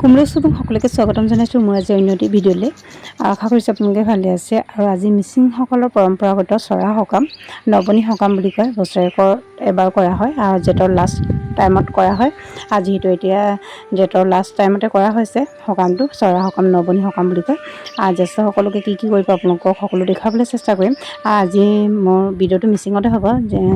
কুমলো চুবুং সকলোকে স্বাগতম জনাইছোঁ মোৰ আজি অন্য এটি ভিডিঅ'লৈ। আশা কৰিছোঁ আপোনালোকে ভালে আছে। আৰু আজি মিচিংসকলৰ পৰম্পৰাগত চৰা সকাম, নবনী সকাম বুলি কয়। বছৰেকৰ এবাৰ কৰা হয় আৰু জেঠৰ লাষ্ট টাইমত কৰা হয়। আজি যিহেতু এতিয়া জেঠৰ লাষ্ট টাইমতে কৰা হৈছে সকামটো, চৰা সকাম, নবনী সকাম বুলি কয়। জ্যেষ্ঠসকলকে কি কৰিব আপোনালোকক সকলো দেখুৱাবলৈ চেষ্টা কৰিম। আজি মোৰ ভিডিঅ'টো মিচিঙতে হ'ব,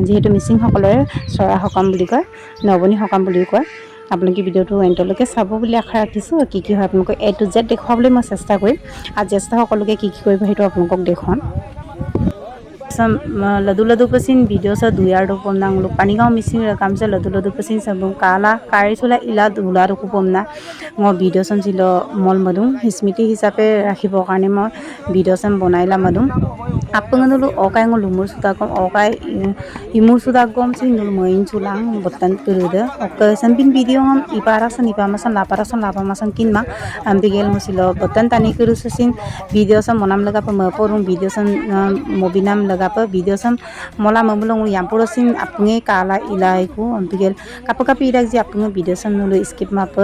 যিহেতু মিচিংসকলৰে চৰা সকাম বুলি কয়, নবনী সকাম বুলি কয়। আপোনালোকে ভিডিঅ'টো এণ্টলৈকে চাব বুলি আশা ৰাখিছোঁ। কি হয় আপোনালোকক A to Z দেখুৱাবলৈ মই চেষ্টা কৰিম। আৰু জ্যেষ্ঠসকলকে কি কৰিব সেইটো আপোনালোকক দেখুৱাম। Ladu pesin video sa duyar do pomna ngulu paningau missing rakam sa ladu pesin sabung kala kari sula ila dula ro pomna ngo video sam silo mol madung hismiti hisabe rakhibo karone mo video sam bonaila madung apunganu okai ngulu mur suda kom okai imur suda gom sing ngulu moin sulang botan turude ok sampin video ngam iparasan ipamasan lapamasan kinma ambigel musilo botan tani kurusin video sam monam laga porung video sam mobinam laga video sam mola mamulong yampurosin apnge kala ilaiku ambigel kapi irak ji apnge video sam nulu skip map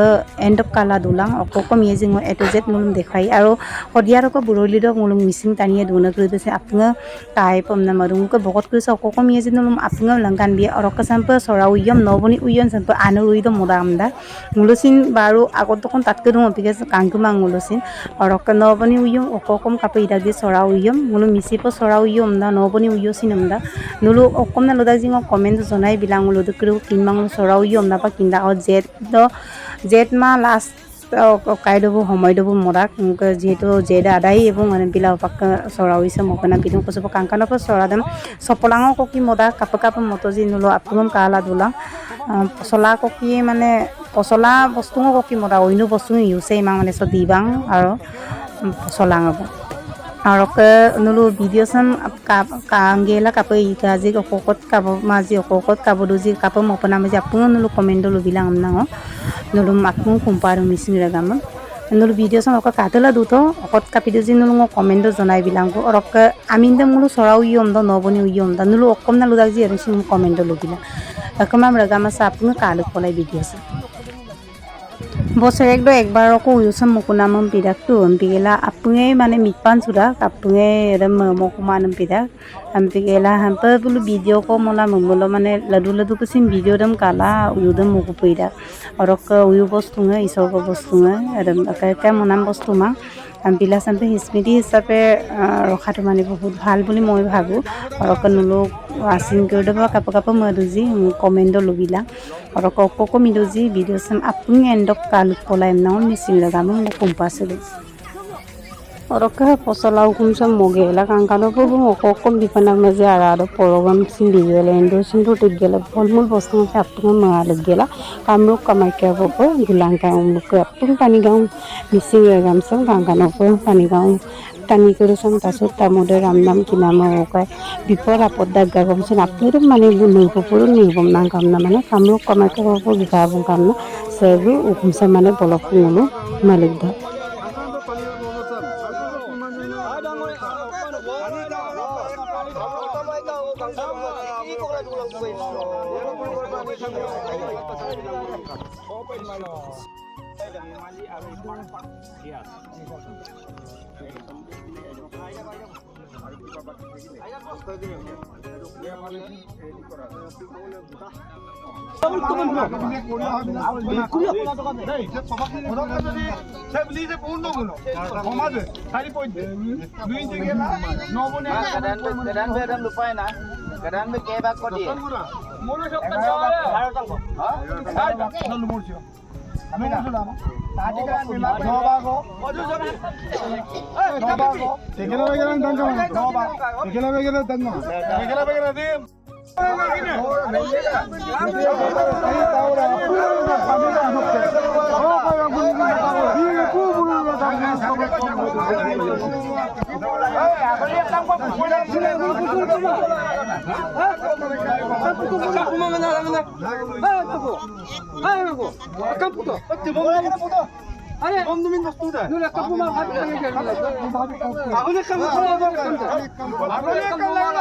end of kala dulang okko miezing A to Z mulum dekhai aro hodiar ko burolido mulum missing taniye duna krudese apnge kai pomna marung ko bokot krisa okko miezing nulum apnge langkan bi orokka sampa sora uyam noboni uyon sampa anu uido modamda mulusin baru agot tokon tatkedung because kangkumang mulusin orokka noboni uyum okko kapi irak ji sora uyam mulum misipo sora uyam da noboni uyosinamda nulu okkomna lodajingo comment jonai bilang lodukru kinmang sora uyam da pa kinda o jet ma last কাইডবো সময় দবো মরা যেহেতু Z আদাই এবং মানে বিলা পাক সরা হইছে মকনা বিদু কসব কাঙ্কানো পর সরা দেম সপলাঙ ককি মদা কাপ মতজি নুলো আপুম কালা দুলা পছলা ককি মানে পছলা বস্তু ককি মদা অইনো বস্তু ইউছে ইমান মানে স দিবাং আৰু পছলাঙ আৰু নুলো ভিডিঅ' চাম কাংগেলা কাপে ইকাজি অককত কাব মাজি অককত কাবদুজি কাপ মপনা মাজি আপুং নুলো কমেন্ট লবিলাং আমনাঙ নুলো আপুং কুম্পাৰো মিচিং ৰাগাম নুলো ভিডিঅ' চাম অক কাটলা দুটো অকত কাপিদুজি নুলো কমেন্ট জনাই বিলাংগো অৰক আমিন্দে মুলো সৰা উইয়ম দ নবনি উইয়ম দ নুলো অকমনা লুদাজি এৰসি কমেন্ট লবিলা অকমাম ৰাগাম আছে আপুং কালক পলাই ভিডিঅ' আছে বছৰেক একবাৰকো উয়ুসম মুকুনামম পিদাকটো আম্পিগেলা আপুঙে মানে মিপান সুদা আপুঙে এদম মকুমানম পিদাক আম্পিগেলা হাম্প বুলু ভিডিঅ' ko mola mumolo মানে ladu pesin ভিডিঅ' দম কালা উয়ুদম মুকু পিদা অৰক উয়ু বস্তুঙে ইসব বস্তুঙে এদম একা মনাম বস্তুমা বিলা সাম্পে স্মৃতি হিচাপে ৰখাটো মানে বহুত ভাল বুলি মই ভাবোঁ অৰক নুলো ৱাচিং কৰি দেব কাপ মদুজি কমেন্ট লবিলা অৰক অককো মিদুজি ভিডিঅ' চাম আপুং এণ্ডক কালুক পলাই নাও মিচিং লাগাম কুম্পাছলো অৰক পছলা উকুমসম মগেলা কাংকানো পবু অককম বিপনা মাঝে আৰাdo program sin digele endo sin rotit gele ফলমূল বস্তু আপুং মালক গেলা কামরুক কামাইকে বব গুলাংকা উমুক আপুং পানি গাও মিচিং লাগাম সম কাংকানো পানি গাও টানি করে সম তাসত তামদে রামনাম কিনামা ওকাই বিপদ আপদ দাগা গমসন আপুর মানে নৈপুর নিবম নাং কামনা মানে কামরুক কামাইকে বব বিভাবং কামনা সেবু উকুমসম মানে বলকুলো মালিক দা 범누민 dostuydu. Nur kapıma hadi gel. Abone kalın. Abone kalın.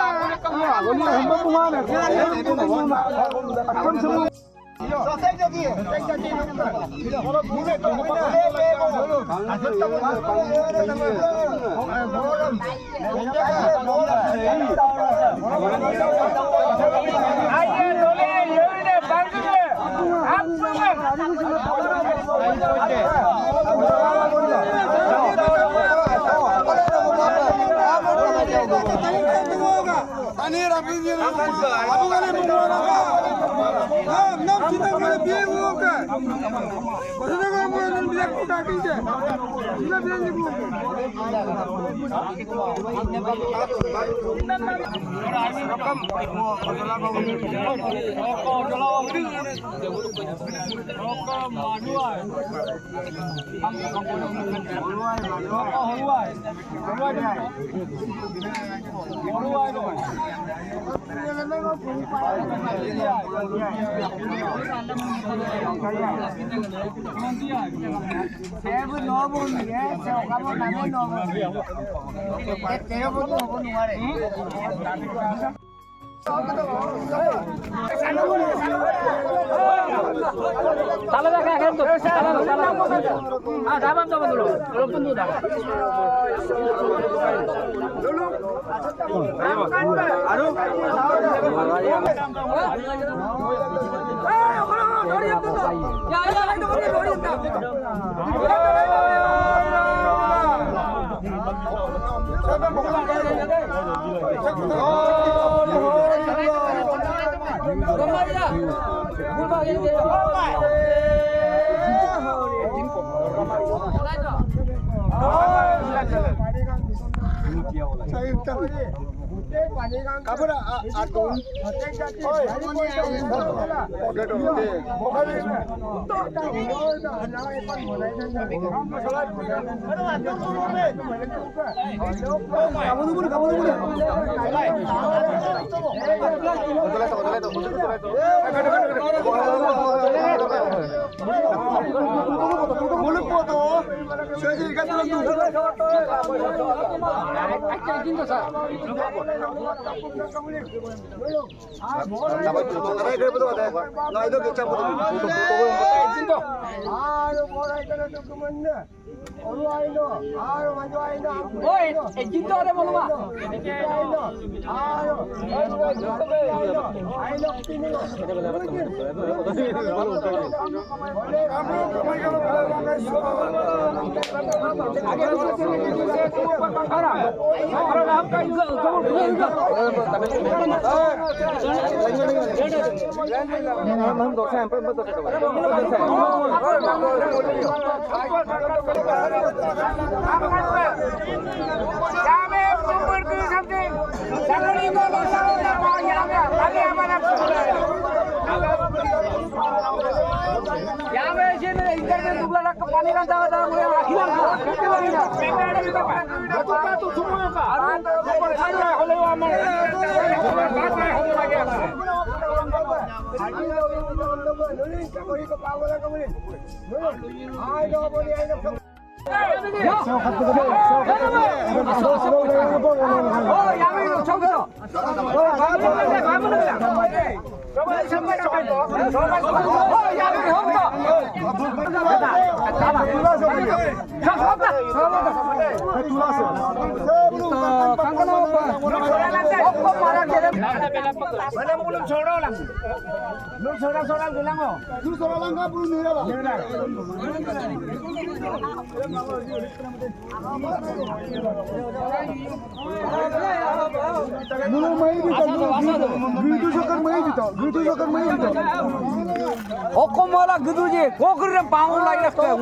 Okomola guduji, kokriram paung lagi nak kau.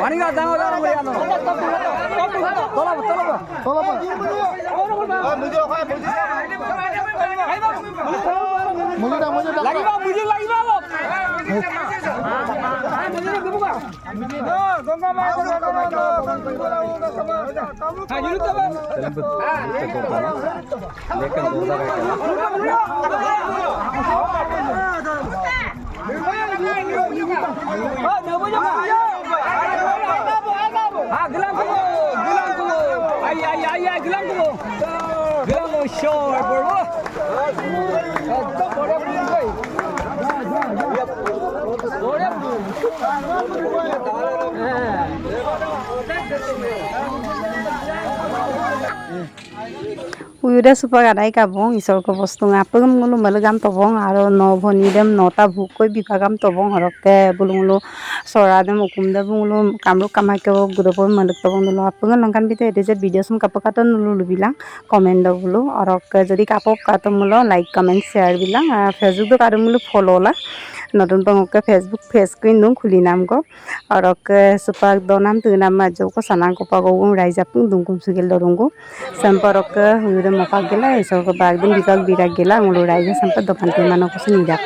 Mani ka jangan jangan boleh anu. Lagi bang, mujur lagi bang. Ah, gelang ko. Ay, gelang ko. Gelang mo sure, bro. Uyuda super adai kabong isor ko postu ngapeng ngulu malagam tobong aro no boni dem nota bukoi bibagam tobong horokke bulungulu sora dem ukumda bungulu kamru kamake gudopo maluk tobong dulu apeng langkan bite ede video sum kapakatan nulu bilang comment do bulu orokke jadi kapok katamulo like comment share bilang facebook do kadumulu follow la notun pangokke facebook face screen dong khuli nam ko orokke super donam tu nam majo ko sanang ko pago raizapung dungkum sugel dorungku samporokke uyuda mapak gela isor ko bagdum bibag birak gela ngulu raiza sampai dokan timano ko sinidak